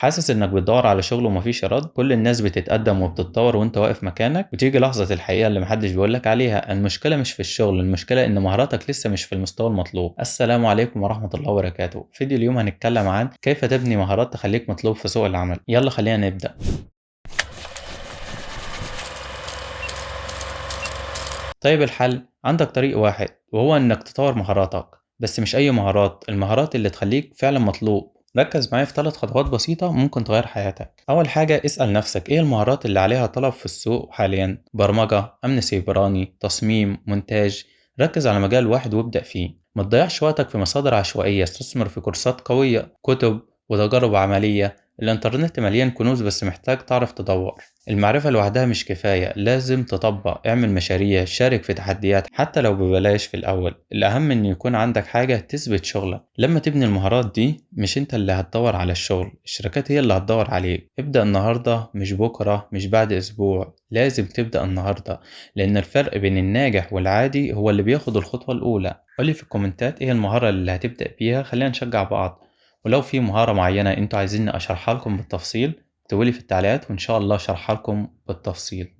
حاسس إنك بتدور على شغل ومفيش إيراد؟ كل الناس بتتقدم وبتتطور وأنت واقف مكانك، وتيجي لحظة الحقيقة اللي محدش بيقولك عليها. المشكلة مش في الشغل، المشكلة إن مهاراتك لسه مش في المستوى المطلوب. السلام عليكم ورحمة الله وبركاته. فيديو اليوم هنتكلم عن كيف تبني مهارات تخليك مطلوب في سوق العمل. يلا خلينا نبدأ. طيب الحل عندك طريق واحد، وهو إنك تطور مهاراتك، بس مش أي مهارات، المهارات اللي تخليك فعلا مطلوب. ركز معايا في 3 خطوات بسيطة ممكن تغير حياتك. أول حاجة اسأل نفسك إيه المهارات اللي عليها طلب في السوق حاليا؟ برمجة، أمن سيبراني، تصميم، مونتاج. ركز على مجال واحد وابدأ فيه. ما تضيعش وقتك في مصادر عشوائية، استثمر في كورسات قوية، كتب وتجارب عملية. الإنترنت مليان كنوز بس محتاج تعرف تدور. المعرفة لوحدها مش كفاية، لازم تطبق، اعمل مشاريع، شارك في تحديات حتى لو ببلاش في الأول. الأهم إن يكون عندك حاجة تثبت شغلك. لما تبني المهارات دي مش انت اللي هتدور على الشغل، الشركات هي اللي هتدور عليك. ابدأ النهاردة، مش بكرة، مش بعد أسبوع، لازم تبدأ النهاردة. لأن الفرق بين الناجح والعادي هو اللي بياخد الخطوة الأولى. قولي في الكومنتات ايه المهارة اللي هتبدأ بيها، خلينا نشجع بعض. ولو في مهارة معينة انتوا عايزين اشرحها لكم بالتفصيل، اكتبولي في التعليقات وإن شاء الله أشرحها لكم بالتفصيل.